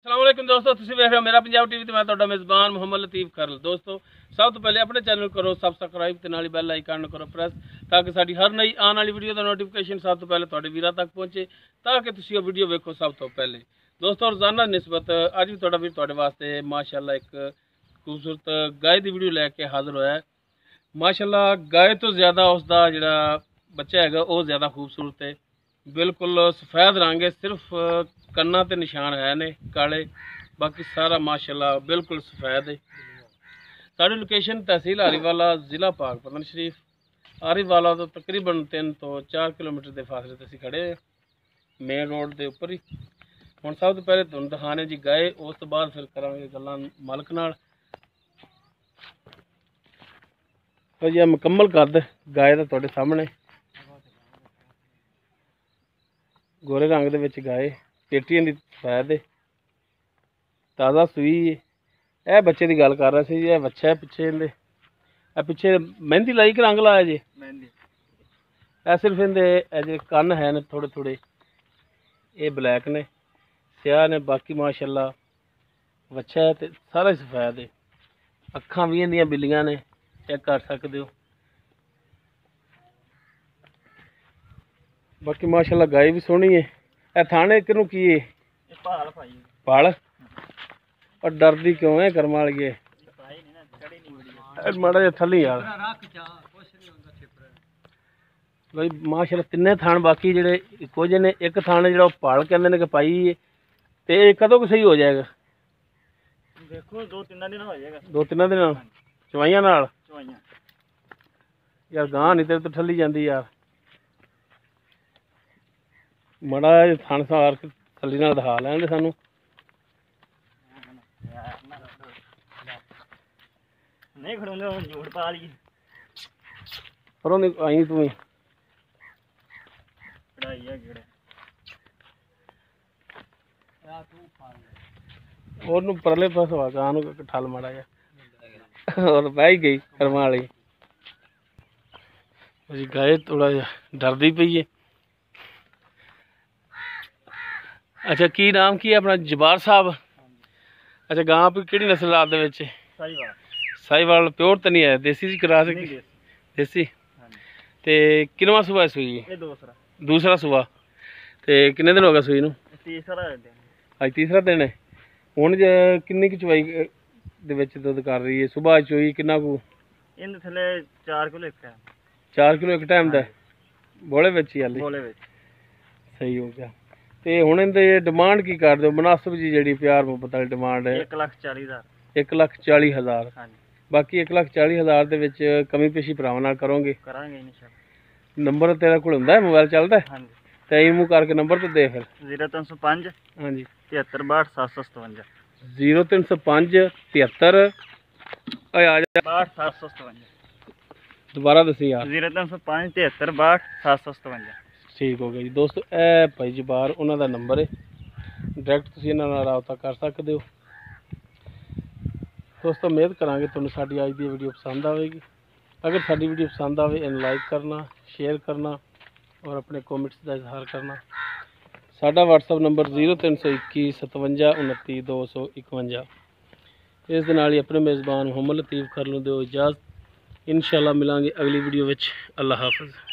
अस्सलामुअलैकुम दोस्तों, तुसीं वेख रहे हो मेरा पंजाब टीवी ते मैं तुहाडा मेज़बान मुहम्मद लतीफ़ खरल। दोस्तों सब तो पहले अपने चैनल करो सबसक्राइब ते नाल बैल आइकन करो प्रेस ताकि साडी हर नई आने वाली वीडियो का नोटिफिकेशन सब तो पहले तुहाडे वीरां तक पहुँचे ताकि तुसीं वो वीडियो वेखो सब तो पहले। दोस्तों रोज़ाना निस्बत अज भी तुहाडा वीर तुहाडे वास्ते माशाअल्लाह एक खूबसूरत गाय की वीडियो लैके हाज़र होया है। माशाअल्लाह गाय तो ज़्यादा उसका जिहड़ा बच्चा है वह ज़्यादा खूबसूरत है, बिल्कुल सफ़ेद रंग है, सिर्फ कन्ना ते निशान है ने काले, बाकी सारा माशाल्लाह बिल्कुल सफ़ेद है। साड़ी लोकेशन तहसील आरीवाला, ज़िला पाकपतन शरीफ। आरीवाला तो तकरीबन 3 तो 4 किलोमीटर के फासले ते असीं खड़े मेन रोड के उपर ही। हुण सब तो पहले तुहानूं दिखाने जी गाय, उस तो बाद फिर करांगे गल्लां मालक नाल। जी मुकम्मल कद गाय दा तुहाडे सामने, गोरे रंग दे विच गाय, पेटियां दी सफैद है, ताज़ा सूई है। यह बच्चे की गल कर रहा सी, यह बच्चा है पिछे इहदे, पिछे मेहंदी लाई कि रंग लाया जी? मेहंदी। सिर्फ इहदे जे कन्न है ने थोड़े थोड़े ये ब्लैक ने, स्याह ने, बाकी माशाअल्लाह बच्चा है तो सारा सफेद है। अखां भी इहदियां बिल्लियां ने, चेक कर सकते हो। बाकी माशाअल्लाह गाय भी सोहनी है। यह थाने किनू की है? पाल। और डरदी क्यों है कर्म वाली है? माड़ा जिहा थल्ली यार भाई माशाअल्लाह तिन्ने थान, बाकी जिहड़े इक्को जे ने, एक थान जिहड़ा पाल कहंदे ने कि पाई है, ते कदों कि सही हो जाएगा? देखो 2-3 दिन हो जाएगा। 2-3 दिन चवाइयां नाल यार, गां नहीं तेरे तो ठल्ली जाती यार। माड़ा थन सार थल्ली नाल दिखा लैन दे सानू। नहीं खड़ोंदे झूठ पा ली पर आई तू पढ़ाई है किड़े और परले पास हवा गां नूं ठल माड़ा जा और बह गई कर्म वाली जी। गाय थोड़ा जा डरदी पई है। अच्छा की नाम की है अपना? जबार साहब। अच्छा गां किहड़ी नस्ल आ दे विच? साहिवाल। प्योर तो नहीं है, देसी जी करा सकी? देसी। ते किनवा सूआ सूई? दूसरा सूआ। ते किन्ने दिन हो गए सूई नूं? अज तीसरा दिन है। हुण किन्नी की चवाई दे विच दुध कर रही है? सुबह चोई किन्ना कू? इहदे थल्ले 4 किलो एक टाइम। 4 किलो एक टाइम दा बोले विच ही? हाली बोले विच। सही हो गया। ते हुण इहदे डिमांड की कर दो मुनासिब जी, जिहड़ी प्यार मुहब्बत वाली डिमांड है? 1,40,000। 1,40,000। बाकी 1,40,000 दे विच कमी पेशी भरावां नाल करोगे? करांगे इंशाअल्लाह। नंबर तेरा कोल हुंदा है? मोबाइल चलदा है? हां जी। ते मूँह करके नंबर तो दे फिर। 0305 हाँ जी 73 62 757। 0305 73 आ जा 757। दोबारा दसी यार। 0305 73 757। ठीक हो गया जी दोस्तों, ए भाई जबार उन्होंने नंबर है, डायरैक्ट तुसीं इन्हां नाल राबता कर सकते हो। दोस्तों उम्मीद करांगे तुहानूं साडी अज दी वीडियो पसंद आएगी। अगर साडी वीडियो पसंद आए इन्हूं लाइक करना, शेयर करना और अपने कॉमेंट्स का इजहार करना। साडा WhatsApp नंबर 0321 57 29 251। इस दे नाल ही अपने मेज़बान मुहम्मद लतीफ़ खरल नूं दिओ इजाज़त। इंशाअल्लाह मिलांगे अगली वीडियो विच। अल्लाह हाफ़िज़।